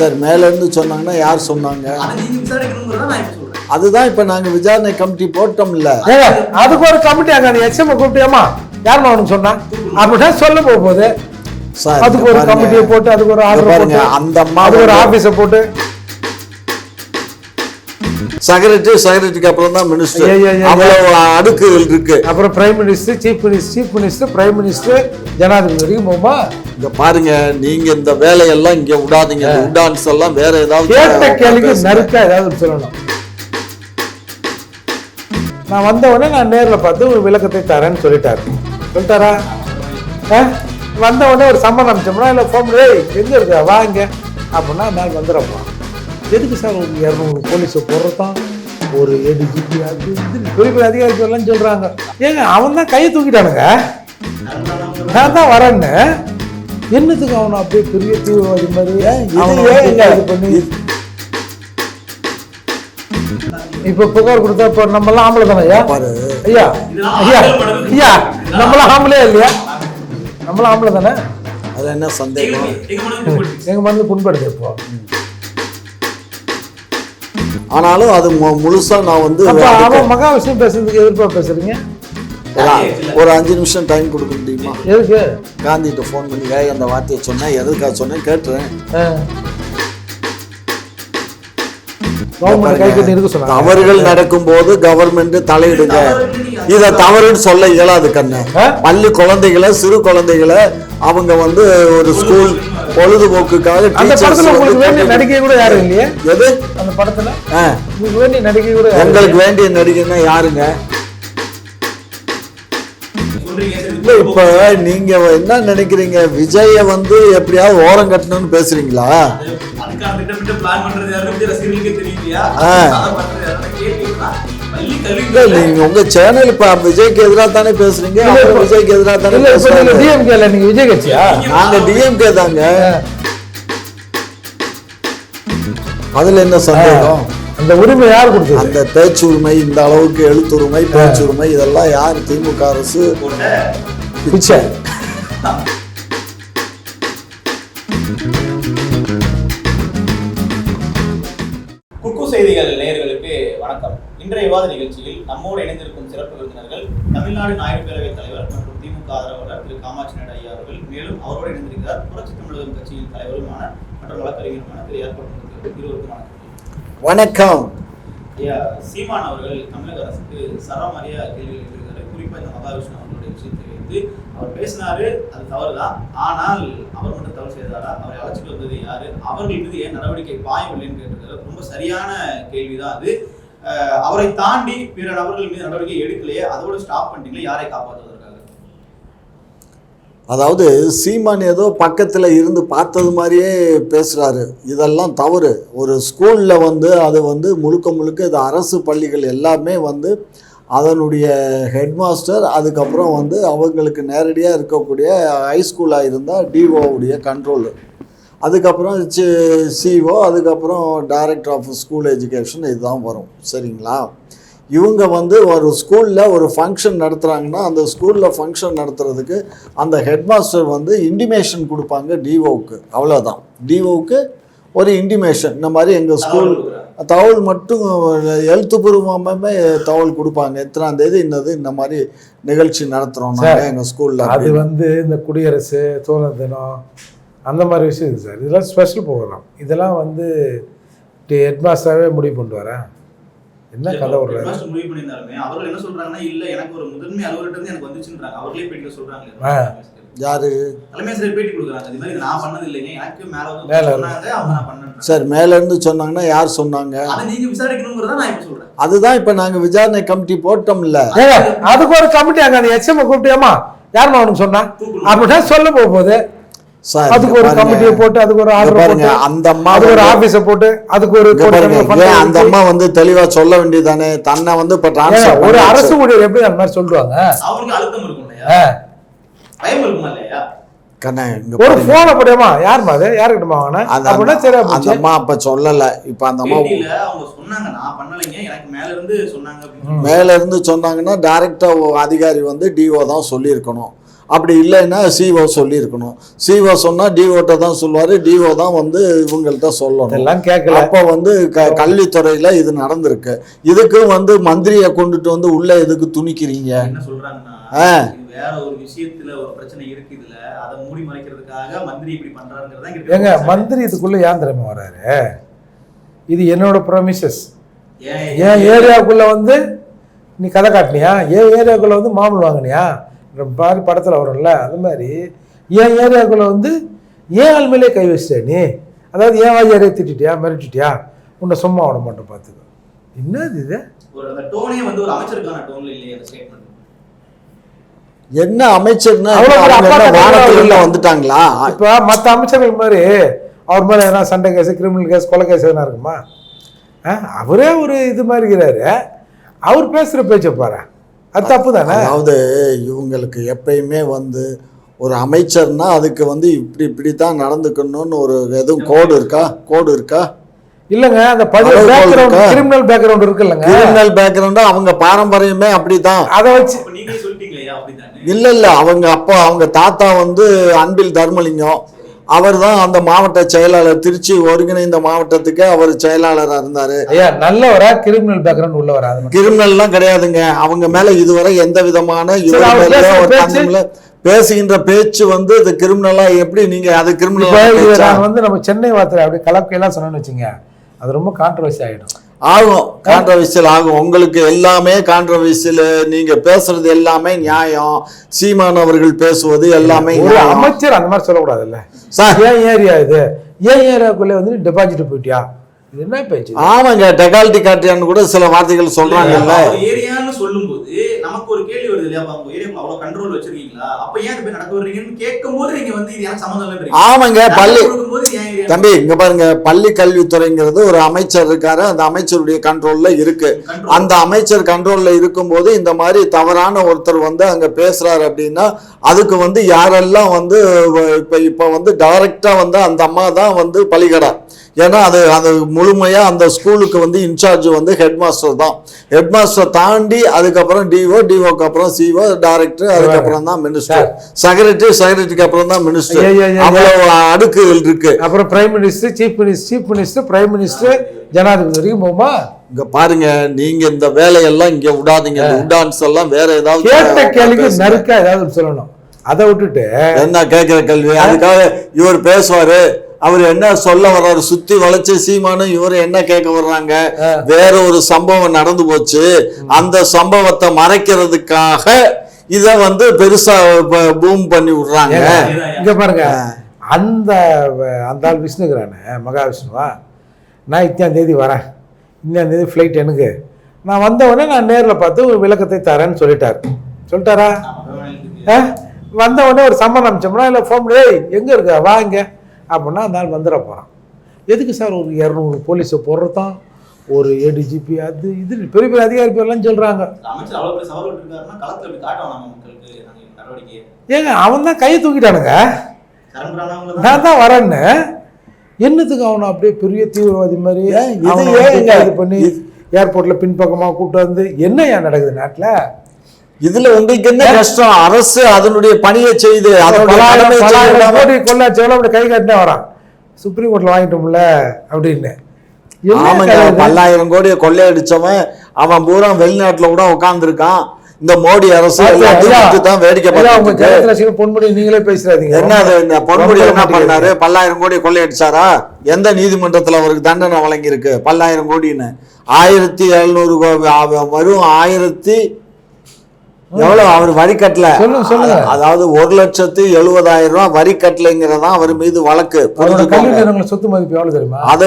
Sir மேலேருந்து சொன்னாங்கன்னா யார் சொன்னாங்க? அதுதான் இப்போ நாங்கள் விசாரணை கமிட்டி போட்டோம்ல. அதுக்கு ஒரு கமிட்டி அங்கே எச்எம் கூப்பிட்டியாமா யாருமா அவனுக்கு சொன்னா அப்படின்னா சொல்ல போகுது சார். அதுக்கு ஒரு கமிட்டியை போட்டு அதுக்கு ஒரு ஆர்டர் பாருங்க, அந்த அம்மா ஒரு ஆபீஸை போட்டு செக்ரட்டரிக்கு அப்புறம் தான் மினிஸ்டர், அவ்வளவு அடுக்குகள் இருக்கு. அப்புறம் prime minister, chief minister, prime minister, ஜனாதிபதி வரைக்கும் போமா. இங்க பாருங்க, நீங்க இந்த வேலையெல்லாம் இங்க விடாதீங்க. உடான்ஸ் எல்லாம் வேற ஏதாவது கேட்ட கேள்விக்கு நறுக்கா ஏதாவது சொல்லணும். நான் வந்தவொடனே நான் நேரில் பார்த்து ஒரு விளக்கத்தை தரேன்னு சொல்லிட்டாரா? வந்தவொடனே ஒரு சம்மன் அனுப்பிச்சோம்னா இல்லை ஃபோன் எங்கே இருக்கா வாங்க அப்படின்னா நான் வந்துடுறப்பா. எதுக்கு சார் ஒரு 200 போலீஸை போடுறதான் ஒரு ஏடிஜிபி அது பெரிய பெரிய அதிகாரிகள் எல்லாம் சொல்கிறாங்க. ஏங்க அவன் தான் கையை தூக்கிட்டானுங்க, நான் தான் வரேன்னு. என்னத்துக்கு அவனை அப்படியே பெரிய தீவிரவாதி மாதிரி பண்ணி இப்ப புகார் கொடுத்தா இப்போ நம்மளாம் ஆம்பளை தானே? ஐயா ஐயா ஐயா நம்மளாம் ஆம்பளே இல்லையா? நம்மளாம் ஆம்பளை தானே? அது என்ன சந்தேகம்? எங்க மனது புண்படுது இப்போ. ஆனாலும் அது முழுசா நான் வந்து அவன் மகா விஷயம் பேசுறதுக்கு எதிர்ப்பா பேசுறீங்க. ஒரு 5 நிமிஷம் டைம் கொடுக்க முடியுமா? எதுக்கு? காந்திகிட்ட ஃபோன் பண்ணி அந்த வார்த்தையை சொன்னேன், எதுக்காக சொன்னேன் கேட்டுறேன். தவறுகள் நடக்கும் போது கவர்மெண்ட் தலையிடுங்க. இத தவறுன்னு சொல்ல இயலாது கண்ணு. பள்ளி குழந்தைகளை, சிறு குழந்தைகளை அவங்க வந்து ஒரு ஸ்கூல் பொழுதுபோக்குக்காக நடிகை கூட யாரும் இல்லையே. எது அந்த படத்துல வேண்டிய நடிகை கூட எங்களுக்கு வேண்டிய நடிகைன்னா யாருங்க? இப்ப நீங்க என்ன நினைக்கிறீங்க? விஜய வந்து எப்படியாவது ஓரம் கட்டணும்னு பேசுறீங்களா? நீங்க உங்க சேனல் இப்ப விஜய்க்கு எதிராக தானே பேசுறீங்க. விஜய்க்கு எதிராக தானே பேசுறீங்க. டிஎம்கே நீங்க விஜய் கட்சியா? நாங்க டிஎம்கே தாங்க. அதுல என்ன சந்தேகம்? அந்த உரிமை யார் கொடுத்தது? அந்த பேச்சு உரிமை, இந்த அளவுக்கு எழுத்துரிமை, பேச்சு உரிமை, இதெல்லாம் யார்? திமுக அரசு பிச்சை. குக்கு செய்திகள் நேயர்களுக்கு வணக்கம். இன்றைய விவாத நிகழ்ச்சியில் நம்மோடு இணைந்திருக்கும் சிறப்பு விருந்தினர்கள் தமிழ்நாடு ஞாயிறு பேரவைத் தலைவர் மற்றும் திமுக ஆதரவாளர் திரு காமாட்சி நாயுடு ஐயா அவர்கள். மேலும் அவரோடு இணைந்திருக்கிறார் புரட்சி தமிழகம் கட்சியின் தலைவருமான மற்றும் வழக்கறிஞருமான திரு ஏற்பட்டு. இருவருக்கும் வணக்கம். ஐயா, சீமான் அவர்கள் தமிழக அரசுக்கு சரமாரியா கேள்விகள் எழுதியிருக்காரு. குறிப்பா இந்த மகாவிஷ்ணு அவர்களுடைய விஷயத்தை வைத்து அவர் பேசினாரு, அது தவறுதான். ஆனால் அவர் மட்டும் தவறு செய்தாரா? அவரை அழைச்சிட்டு வந்தது யாரு? அவர்கள் மீது ஏன் நடவடிக்கை பாயவில்லைன்னு கேட்டிருக்காரு. ரொம்ப சரியான கேள்விதான் அது. அவரை தாண்டி பிற நபர்கள் மீது நடவடிக்கை எடுக்கலையே, அதோட ஸ்டாப் பண்ணிட்டீங்களே, யாரை காப்பாற்றுவதற்காக? அதாவது சீமான் ஏதோ பக்கத்தில் இருந்து பார்த்தது மாதிரியே பேசுகிறாரு. இதெல்லாம் தவறு. ஒரு ஸ்கூலில் வந்து அது வந்து முழுக்க இது அரசு பள்ளிகள் எல்லாமே வந்து அதனுடைய ஹெட்மாஸ்டர், அதுக்கப்புறம் வந்து அவங்களுக்கு நேரடியாக இருக்கக்கூடிய ஹைஸ்கூலாக இருந்தால் டிஓவுடைய கண்ட்ரோலு, அதுக்கப்புறம் சிஓ, அதுக்கப்புறம் டைரக்டர் ஆஃப் ஸ்கூல் எஜுகேஷன், இதுதான் வரும். சரிங்களா? இவங்க வந்து ஒரு ஸ்கூலில் ஒரு ஃபங்க்ஷன் நடத்துகிறாங்கன்னா அந்த ஸ்கூலில் ஃபங்க்ஷன் நடத்துறதுக்கு அந்த ஹெட்மாஸ்டர் வந்து இன்டிமேஷன் கொடுப்பாங்க டிஓவுக்கு. அவ்வளோதான். டிஓவுக்கு ஒரு இன்டிமேஷன், இந்த மாதிரி எங்கள் ஸ்கூல் தகவல் மட்டும் எழுத்துப்பூர்வமாகவே தகவல் கொடுப்பாங்க. எத்தனாம் தேதி இன்னது இந்த மாதிரி நிகழ்ச்சி நடத்துகிறோம் நாங்கள் எங்கள் ஸ்கூலில். அது வந்து இந்த குடியரசு, சுதந்திர தினம், அந்த மாதிரி விஷயம் இது சார். இதெல்லாம் ஸ்பெஷல் ப்ரோக்ராம். இதெல்லாம் வந்து ஹெட்மாஸ்டராகவே முடிவு கொண்டு வரேன். என்ன கதை முடிவு பண்ணியிருந்தாலுமே அவர்கள் என்ன சொல்றாங்கன்னா, இல்ல எனக்கு ஒரு முதன்மை அலுவலகத்துல எனக்கு வந்துச்சுன்றாங்க. அவர்களே பேட்டி சொல்றாங்க. யாரு? தலைமை ஆசிரியர் பேட்டி கொடுக்குறாங்க. இது மாதிரி நான் பண்ணது இல்லைங்க, எனக்கு மேல வந்து சொன்னாங்க, அவங்க நான் பண்ணேன். சார் மேல இருந்து சொன்னாங்கன்னா யார் சொன்னாங்க? அதை நீங்க விசாரிக்கணுங்கிறத நான் இப்ப சொல்றேன். அதுதான் இப்ப நாங்க விசாரணை கமிட்டி போட்டோம்ல. அதுக்கு ஒரு கமிட்டி அங்க எச்எம் கூப்பிட்டியாமா யாருமா அவனுக்கு சொன்னா அப்படின்னா சொல்ல போகுது. அதுக்கு ஒரு கமிட்டியை போட்டு அதுக்கு ஒரு ஆர்டர் போட்டு அந்த அம்மா ஒரு ஆபீஸை போட்டு அதுக்கு ஒரு அந்த அம்மா வந்து தெளிவா சொல்ல வேண்டியதானே. தன்னை வந்து ஒரு அரசு ஊழியர் எப்படி அந்த மாதிரி சொல்லுவாங்க? அவங்களுக்கு அழுத்தம் இருக்கும் இல்லையா? பயம் இருக்குமா இல்லையா? ஒரு போன போடியமா யாருமா அது யாருக்கிட்டமா வாங்கினா அப்படின்னா சரி. அந்த அம்மா அப்ப சொல்லல. இப்ப அந்த அம்மா அவங்க சொன்னாங்க நான் பண்ணலைங்க, எனக்கு மேல இருந்து சொன்னாங்க. மேல இருந்து சொன்னாங்கன்னா டைரக்டா அதிகாரி வந்து டிஓ தான் சொல்லியிருக்கணும். அப்படி இல்லைன்னா சிஓ சொல்லியிருக்கணும். சிஓ சொன்னால் டிஓட்ட தான் சொல்லுவார், டிஓ தான் வந்து இவங்கள்ட்ட சொல்லணும். எல்லாம் கேட்கல. அப்போ வந்து கல்வித்துறையில் இது நடந்திருக்கு. இதுக்கு வந்து மந்திரியை கொண்டுட்டு வந்து உள்ள எதுக்கு துணிக்கிறீங்க? என்ன சொல்றாங்கன்னா வேற ஒரு விஷயத்துல ஒரு பிரச்சனை இருக்கு, இதுல அதை மூடி மறைக்கிறதுக்காக மந்திரி இப்படி பண்றாருங்கிறதா. ஏங்க மந்திரி இதுக்குள்ள ஏன் தெரியுமா வராரு? இது என்னோட ப்ரொமிசஸ். என் ஏரியாவுக்குள்ள வந்து நீ கதை காட்டினியா, என் ஏரியாவுக்குள்ள வந்து மாமூல் வாங்கினியா மாதிரி படத்தில் வரும்ல, அது மாதிரி என் ஏரியாவுக்குள்ள வந்து ஏன் ஆள்மையிலே கை வச்சிட்ட நீ, அதாவது ஏன் வாஜியாரே திட்டிட்டியா மிரட்டிட்டியா, உன்னை சும்மா விட மாட்டோம் பார்த்துக்கோ. என்னது இது? ஒரு டோனே வந்து ஒரு அமைச்சருக்கான டோன்ல இல்லையே அந்த ஸ்டேட்மெண்ட். என்ன அமைச்சர்னா வந்துட்டாங்களா? இப்போ மற்ற அமைச்சர்கள் மாதிரி அவர் மேலே எதனா சண்டை கேஸ், கிரிமினல் கேஸ், கொலை கேஸ் எதனா இருக்குமா? அவரே ஒரு இது மாதிரி இருக்கிறாரு, அவர் பேசுகிற பேச்சை பாரு, அது தப்பு தானே? அதாவது இவங்களுக்கு எப்பயுமே வந்து ஒரு அமைச்சர்னா அதுக்கு வந்து இப்படி தான் நடந்துக்கணும்னு ஒரு எதுவும் கோடு இருக்கா? இல்லைங்க, அந்த கிரிமினல் பேக்ரவுண்ட் இருக்குல்லங்க, கிரிமினல் பேக்ரவுண்ட் அவங்க பாரம்பரியமே அப்படிதான். அதை வச்சு இல்ல அவங்க தாத்தா வந்து அன்பில் தர்மலிங்கம், அவர் தான் அந்த மாவட்ட செயலாளர், திருச்சி ஒருங்கிணைந்த மாவட்டத்துக்கு அவர் செயலாளராக இருந்தாரு. ஐயா நல்லவரா? Criminal background உள்ளவரா? கிரிமினல் கிடையாதுங்க. அவங்க மேல இதுவரை எந்த விதமான பேசுகின்ற பேச்சு வந்து இது கிரிமினலா எப்படி நீங்க அது கிரிமினல் வந்து நம்ம சென்னை வார்த்தை அப்படி கலப்பையெல்லாம் சொன்னோன்னு வச்சுங்க, அது ரொம்ப கான்ட்ரவர்சி ஆகும். கான்ட்ரவர்சியல் ஆகும். உங்களுக்கு எல்லாமே கான்ட்ரவர்சியல். நீங்க பேசுறது எல்லாமே நியாயம். சீமான் அவர்கள் பேசுவது எல்லாமே அமைச்சர் அந்த மாதிரி சொல்லக்கூடாதுல்ல சார். ஏன் ஏரியா இது, ஏன் ஏரியாக்குள்ளே வந்து டெபாசிட் போயிட்டியா, இது என்ன பேச்சு? ஆமாங்க, டெகாலிட்டி காட்டியான்னு கூட சில வார்த்தைகள் சொல்றாங்கல்ல. ஏரியான்னு சொல்லும்போது நமக்கு ஒரு கேள்வி வருது இல்லையா, அவங்க ஏரியா அவ்வளவு கண்ட்ரோல் வச்சிருக்கீங்களா, அப்ப ஏன் இது நடக்க வர்றீங்கன்னு கேட்கும்போது நீங்க வந்து இது எனக்கு சம்மந்தம் இல்லைன்றீங்க. ஆமாங்க, தம்பி இங்க பாருங்க, பள்ளி கல்வித்துறைங்கிறது ஒரு அமைச்சர் இருக்காரு, அந்த அமைச்சருடைய கண்ட்ரோல்ல இருக்கு. அந்த அமைச்சர் கண்ட்ரோல்ல இருக்கும்போது இந்த மாதிரி தவறான ஒருத்தர் வந்து அங்க பேசுறாரு அப்படின்னா அதுக்கு வந்து யாரெல்லாம் வந்து இப்ப வந்து டைரக்டா வந்து அந்த அம்மா தான் வந்து பலிகடா. ஏன்னா அது முழுமையா அந்த ஸ்கூலுக்கு வந்து இன்சார்ஜ் வந்து ஹெட் மாஸ்டர் தான். ஹெட் மாஸ்டர் தாண்டி அதுக்கப்புறம் டிஓக்கு அப்புறம் சிஓ, டைரக்டர், அதுக்கப்புறம் தான் மினிஸ்டர், செக்ரட்டரிக்கு அப்புறம் தான் மினிஸ்டர். அவ்வளவு அடுக்குகள் இருக்கு. அப்புறம் prime minister, chief minister, prime minister, ஜனாதிபதி வரைக்கும் போமா. இங்க பாருங்க, நீங்க இந்த வேலையெல்லாம் இங்க விடாதீங்க. உடான்ஸ் எல்லாம் வேற ஏதாவது கேட்ட கேள்விக்கு நறுக்கா ஏதாவது சொல்லணும். அதை விட்டுட்டு என்ன கேட்கிற கல்வி, அதுக்காக இவர் பேசுவாரு, அவர் என்ன சொல்ல வர்றாரு, சுத்தி வளைச்சு சீமானும் இவரு என்ன கேட்க வர்றாங்க. வேற ஒரு சம்பவம் நடந்து போச்சு, அந்த சம்பவத்தை மறைக்கிறதுக்காக இத வந்து பெருசா பூம் பண்ணி விடுறாங்க. இங்க பாருங்க, அந்த ஆள் விஷ்ணுங்கிறானே, மகாவிஷ்ணுவா, நான் 2ஆம் தேதி வரேன், 2ஆம் தேதி ஃப்ளைட் எனக்கு, நான் வந்தவொடனே நான் நேரில் பார்த்து ஒரு விளக்கத்தை தரேன்னு சொல்லிட்டாரா? வந்தவொடனே ஒரு சம்மன் அனுப்பிச்சோம்னா இல்லை ஃபோன் பண்ணி எங்கே இருக்க வாங்க அப்படின்னா அந்த ஆள் வந்துட போகிறான். எதுக்கு சார் ஒரு 200 போலீஸை போடுறதான், ஒரு ஏடிஜிபி, அது இது பெரிய பெரிய அதிகாரி பேர்லாம் சொல்கிறாங்க. ஏங்க அவன் தான் கையை தூக்கிட்டானுங்க, நான் தான் வரேன்னு. என்னத்துக்கு அவனை அப்படியே பெரிய தீவிரவாதி மாதிரி இது பண்ணி ஏர்போர்ட்டில் பின்பக்கமாக கூப்பிட்டு வந்து என்ன ஏன் நடக்குது நாட்டில்? இதுல உங்களுக்கு என்ன கஷ்டம்? அரசு அதனுடைய பணியை செய்து கொள்ளாச்சு கை காட்டினே வரான், சுப்ரீம் கோர்ட்ல வாங்கிட்டோம்ல அப்படின்னு. ஆமாங்க, 10,000 கோடியை கொள்ளையடிச்சவன் அவன் பூரா வெளிநாட்டுல கூட உட்கார்ந்துருக்கான். இந்த மோடி அரசு தான் வேடிக்கை பார்த்து. பொன்முடி நீங்களே பேசுறாதீங்க. என்ன இந்த பொன்முடி என்ன பண்ணாரு? 10,000 கோடி கொள்ளையடிச்சாரா? எந்த நீதிமன்றத்துல அவருக்கு தண்டனை வழங்கி இருக்கு 10,000 கோடின்னு? 1700 வரும். 1000 எவ்வளவு அவர் வரி கட்டல, அதாவது 1,70,70,000 ரூபாய் வரி கட்டலைங்கிறதா அவர் மீது வழக்கு. சொத்து மதிப்பு எவ்வளவு தெரியுமா? அது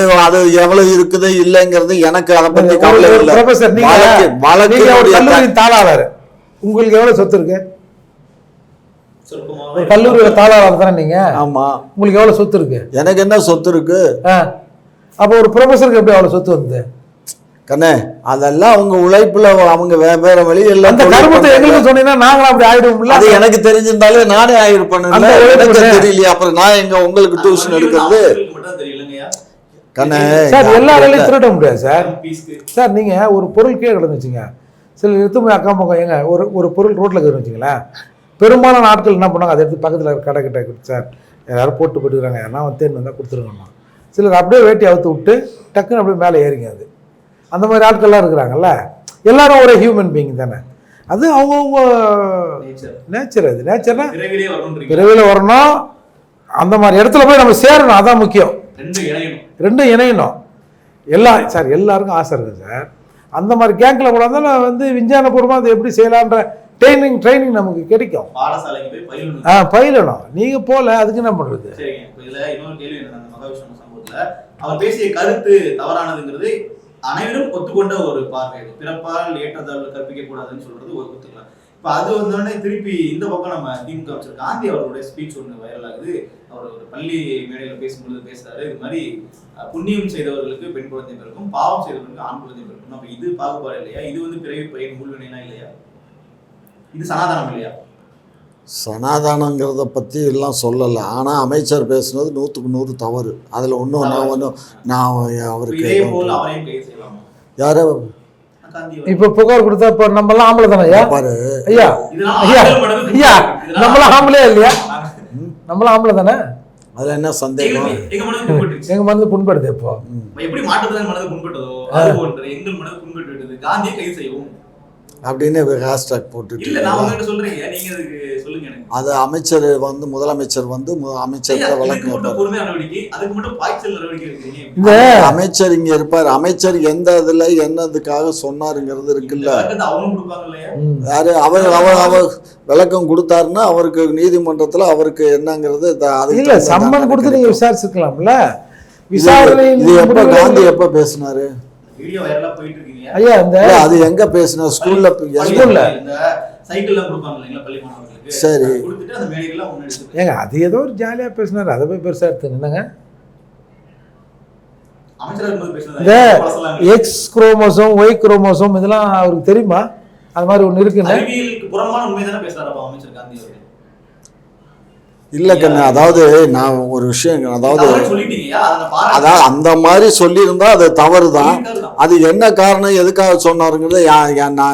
எவ்வளவு இருக்குது இல்லைங்கிறது எனக்கு அதை பத்தி கவலை இல்லை. வழக்கு தாளாளர், உங்களுக்கு எவ்வளவு சொத்து இருக்கு? கல்லூரியில தாளாளர் தானே நீங்க? ஆமா. உங்களுக்கு எவ்வளவு சொத்து இருக்கு? எனக்கு என்ன சொத்து இருக்கு? அப்ப ஒரு ப்ரொஃபஸருக்கு எப்படி அவ்வளவு சொத்து வந்து கண்ணே? அதெல்லாம் அவங்க உழைப்புல அவங்க வேற வழி எல்லாம் சொன்னீங்கன்னா நாங்களும் அப்படி ஆயிடுவோம்ல. அது எனக்கு தெரிஞ்சிருந்தாலே நானே ஆயிருப்பேன். தெரியலையா? அப்புறம் நான் எங்க உங்களுக்கு டியூஷன் எடுக்கிறது? கண்ணே சார் எல்லா வேலையும் திருட முடியாது சார். சார் நீங்க ஒரு பொருள் கீழே கிடந்துச்சுங்க, சில எடுத்து போய் அக்கம் பக்கம் ஏங்க ஒரு பொருள் ரோட்ல கிடந்து வச்சுங்களேன், பெரும்பாலான ஆட்கள் என்ன பண்ணாங்க, அதை எடுத்து பக்கத்தில் கடை கிட்ட சார் யாரும் போட்டு போட்டுக்கிறாங்க, யாரா தேன் வந்தால் கொடுத்துருங்கம்மா. சிலர் அப்படியே வேட்டி அவுத்து விட்டு டக்குன்னு அப்படியே மேலே ஏறிங்க. அது அந்த மாதிரி ஆட்கள்லாம் இருக்கிறாங்கல்ல. எல்லாரும் ஒரு ஹியூமன் பீயிங் தானே. அது அவங்கவுங்க நேச்சர். அது நேச்சர்னா விரைவில் வரணும். அந்த மாதிரி இடத்துல போய் நம்ம சேரணும். அதான் முக்கியம். ரெண்டும் இணையணும். சார் எல்லாருக்கும் ஆசை இருக்குது சார். அந்த மாதிரி கேங்கில் கூட இருந்தாலும் வந்து விஞ்ஞானபூர்வமாக அதை எப்படி செய்யலான்ற ட்ரைனிங் நமக்கு கிடைக்கும். பயிலணும். நீங்க போல அதுக்கு என்ன பண்றது? அவர் பேசிய கருத்து தவறானதுங்கிறது அனைவரும் ஒத்துக்கொண்ட ஒரு பார்வை. பிறப்பால் ஏற்றத்தாழ்வு கற்பிக்க கூடாதுன்னு சொல்றது ஒத்துக்கலாம். இப்ப அது வந்தோடனே திருப்பி இந்த பக்கம் நம்ம திமுக அமைச்சர் காந்தி அவருடைய ஸ்பீச் ஒன்று வைரல் ஆகுது. அவர் ஒரு பள்ளி மேடையில பேசும்பொழுது பேசுறாரு, இது மாதிரி புண்ணியம் செய்தவர்களுக்கு பெண் குழந்தை பிறக்கும், பாவம் செய்தவர்களுக்கு ஆண் குழந்தை பிறக்கும். அப்ப இது பாகுபாடு இல்லையா? இது வந்து பிறவி பயன் முழுவினா இல்லையா? இது சனாதனம் இல்லையா? சனாதானங்கிறத பற்றி எல்லாம் சொல்லலை. ஆனால் அமைச்சர் பேசுனது 100க்கு 100 தவறு. அதில் நான் அவருக்கு யார இப்போ புகார் கொடுத்தா இப்போ நம்மளாம் ஆம்பளை தானே? ஐயா பாரு, ஐயா ஐயா ஐயா நம்மளாம் ஆம்பளையா இல்லையா? நம்மளாம் ஆம்பளை தானே. அதில் என்ன சந்தேகம்? எங்க மனது புண்படுது. இப்போ எப்படி மாற்றத்தான் மனது புண்பட்டதோ அது போன்று எங்கள் மனது புண்பட்டு விட்டது. காந்தியை கைது செய்யவும் அப்படின்னு ஹேஷ்டாக் போட்டுட்டு அது அமைச்சர் வந்து முதலமைச்சர் வந்து அமைச்சர் வழக்கு அமைச்சர் இங்க இருப்பார். அமைச்சர் எந்த இதுல என்னதுக்காக சொன்னாருங்கிறது இருக்குல்ல. யாரு அவர் விளக்கம் கொடுத்தாருன்னா அவருக்கு நீதிமன்றத்துல அவருக்கு என்னங்கிறது இல்ல சம்மன் கொடுத்து நீங்க விசாரிச்சுக்கலாம்ல. விசாரணை இது எப்ப காந்தி எப்ப பேசினாரு? வீடியோ வைரலா போயிட்டு இருக்கீங்க. ஐயா இந்த அது எங்க பேசினா? ஸ்கூல்ல இந்த சைக்கிள்ல கொடுப்பாங்க இல்லைங்களா பள்ளி மாணவர்களுக்கு. சரி கொடுத்துட்டு அந்த மேடைகள்லாம் முன்னாடி ஏங்க அது ஏதோ ஒரு ஜாலியா பேசினாரு. அதை போய் பெருசா எடுத்து என்னங்க அமைச்சர் இருக்கும்போது பேசினாரு. இந்த எக்ஸ் குரோமோசோம் ஒய் குரோமோசோம் இதெல்லாம் அவருக்கு தெரியுமா? அது மாதிரி ஒன்று இருக்குன்னு அறிவியலுக்கு புறம்பான உண்மை தானே பேசுறாரு அமைச்சர் காந்தி அவர்கள். இல்லை கண்ணு, அதாவது நான் ஒரு விஷயம், அதாவது அந்த மாதிரி சொல்லியிருந்தா அது தவறு தான். அது என்ன காரணம் எதுக்காக சொன்னாருங்கிறது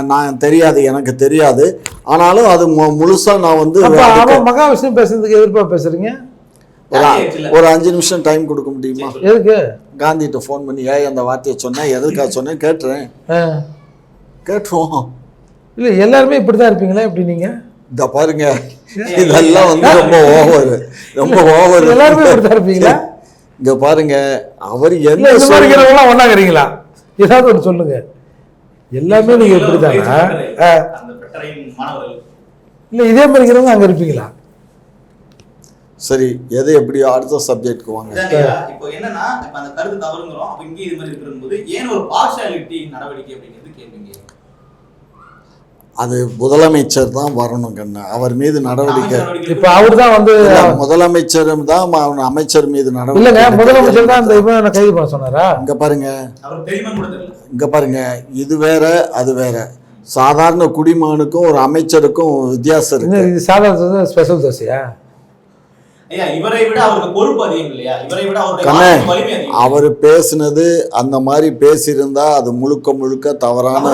நான் தெரியாது, எனக்கு தெரியாது. ஆனாலும் அது முழுசா நான் வந்து மகா விஷயம் பேசுறதுக்கு எதிர்ப்பா பேசுறீங்க. ஒரு 5 நிமிஷம் டைம் கொடுக்க முடியுமா? எதுக்கு? காந்திகிட்ட ஃபோன் பண்ணி அந்த வார்த்தையை சொன்னேன், எதுக்காக சொன்னேன் கேட்டுருவோம். இல்லை எல்லாருமே இப்படிதான் இருப்பீங்களா? எப்படி நீங்க இந்த பாருங்க, இதெல்லாம் வந்து ரொம்ப ஓவர். எல்லாருமே இப்படிதான் இருப்பீங்களா? இங்க பாருங்க, அவர் என்ன ஒன்னாங்கிறீங்களா? ஏதாவது ஒன்று சொல்லுங்க. எல்லாமே நீங்க இப்படிதானா? இல்ல இதே மாதிரிங்கிறவங்க அங்க இருப்பீங்களா? சரி, எது எப்படியோ அடுத்த சப்ஜெக்ட்க்கு வாங்க. இப்போ என்னன்னா, இப்ப அந்த கருத்து தவறுங்கிறோம். அப்ப இங்கே இது மாதிரி இருக்கும்போது ஏன் ஒரு பார்ஷியாலிட்டி நடவடிக்கை அப்படிங்கிறது கேள்விங்க. அது முதலமைச்சர் தான் வரணும் கண்ணு. அவர் மீது நடவடிக்கை இப்ப அவர் தான் வந்து முதலமைச்சரும் தான் அமைச்சர் மீது நடவடிக்கை. இல்லங்க, முதலமைச்சர் தான் இந்த இவனை கைது பண்ண சொன்னாரா? இங்க பாருங்க, இது வேற அது வேற. சாதாரண குடிமகனுக்கும் ஒரு அமைச்சருக்கும் வித்தியாசம் இருக்கு. இது சாதாரண ஸ்பெஷல் தோசையா? இவரை விட அவருக்கு பொறுப்பு அதிகம் இல்லையா? இவரை விட அவர் பேசினது அந்த மாதிரி பேசியிருந்தா அது முழுக்க தவறான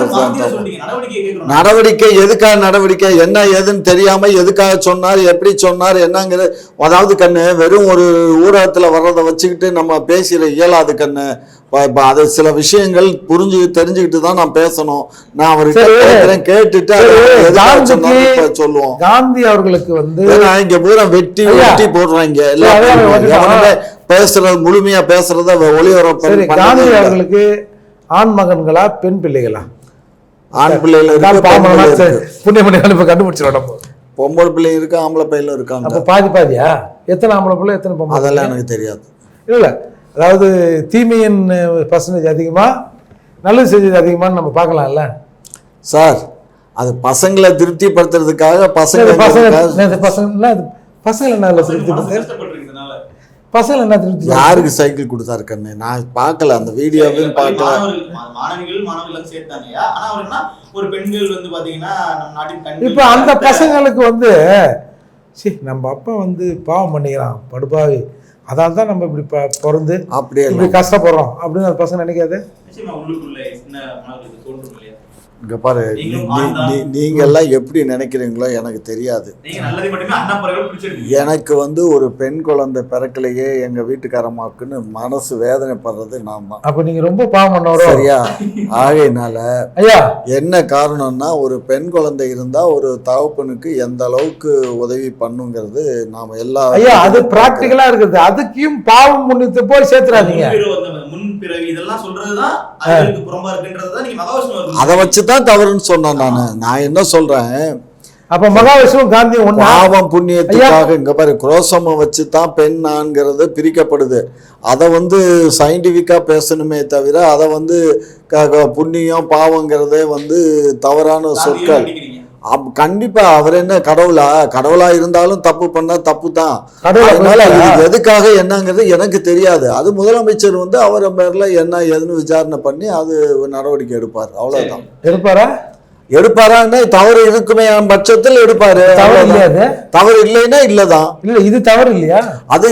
நடவடிக்கை. எதுக்காக நடவடிக்கை, என்ன ஏதுன்னு தெரியாம எதுக்காக சொன்னார், எப்படி சொன்னார் என்னங்கிறது. அதாவது கண்ணு, வெறும் ஒரு ஊடகத்துல வர்றதை வச்சுக்கிட்டு நம்ம பேசிட இயலாது கண்ணு. அது சில விஷயங்கள் தெரிஞ்சுக்கிட்டு தான் நான் பேசணும். நான் அவர்கிட்ட கேட்டுட்டு சொல்லுவோம். காந்தி அவர்களுக்கு வந்து இங்க பூரா வெட்டி போடுறாங்க பேசுறது, முழுமையா பேசுறத ஒளிபரப்பு. காந்தி அவர்களுக்கு ஆண் மகன்களா பெண் பிள்ளைகளா? ஆண் பிள்ளைகள் கண்டுபிடிச்சிடும். பொம்பளை பிள்ளைங்க இருக்கு, ஆம்பளை பையலும் இருக்காங்க. அப்ப பாதியா? எத்தனை ஆம்பளை பிள்ளை எத்தனை பொம்பளை? அதெல்லாம் எனக்கு தெரியாது. இல்ல அதாவது தீமையின் பர்சன்டேஜ் அதிகமா, நல்லது செஞ்சது அதிகமானு நம்ம பார்க்கலாம்ல சார். அது பசங்களை திருப்திப்படுத்துறதுக்காக பசங்க என்ன திருப்தி? யாருக்கு சைக்கிள் கொடுத்தாரு கண்ணு? நான் பார்க்கல அந்த வீடியோவையும் பார்க்கல. இப்ப அந்த பசங்களுக்கு வந்து நம்ம அப்பா வந்து பாவம் பண்ணிக்கிறான் படுபாவி, அதால தான் நம்ம இப்படி பிறந்து இப்படி கஷ்டப்படுறோம் அப்படின்னு அந்த பசங்க நினைக்காது. இங்க பாரு, நீங்க எல்லாம் எப்படி நினைக்கிறீங்களோ எனக்கு தெரியாது. எனக்கு வந்து ஒரு பெண் குழந்தை பிறக்கலையே எங்க வீட்டுக்காரமாக்குன்னு மனசு வேதனைப்படுறது நான் தான். அப்ப நீங்க ரொம்ப பாவம் பண்ணவரோ? சரியா? ஆகையினால ஐயா என்ன காரணம்னா, ஒரு பெண் குழந்தை இருந்தா ஒரு தகப்பனுக்கு எந்த அளவுக்கு உதவி பண்ணுங்கிறது நாம எல்லா ஐயா அது பிராக்டிகலா இருக்குது. அதுக்கும் பாவம் முன்னித்து போய் சேர்த்துறாதீங்க. அதை வச்சுதான் தவறுன்னு சொன்னேன் நான் என்ன சொல்றேன், அப்ப மகாவிஷ்ணுவும் காந்தி பாவம் புண்ணியத்துக்காக இங்க பாரு, குரோசம வச்சுதான் பெண் ஆண்கிறது பிரிக்கப்படுது. அதை வந்து சயின்டிபிக்கா பேசணுமே தவிர அதை வந்து புண்ணியம் பாவங்கிறதே வந்து தவறான சொற்கள். கண்டிப்பா அவர் என்ன கடவுளா இருந்தாலும் தப்பு பண்ணா தப்பு தான். அதனால எதுக்காக என்னங்கிறது எனக்கு தெரியாது. அது முதலமைச்சர் வந்து அவரை பேர்ல என்ன ஏதுன்னு விசாரணை பண்ணி அது நடவடிக்கை எடுப்பார். அவ்வளவுதான். எடுப்பாரான்னு தவறு இருக்குமே பட்சத்தில் எடுப்பாரு. தவறு இல்லைன்னா இல்லதான். இல்ல இது தவறு இல்லையா? அது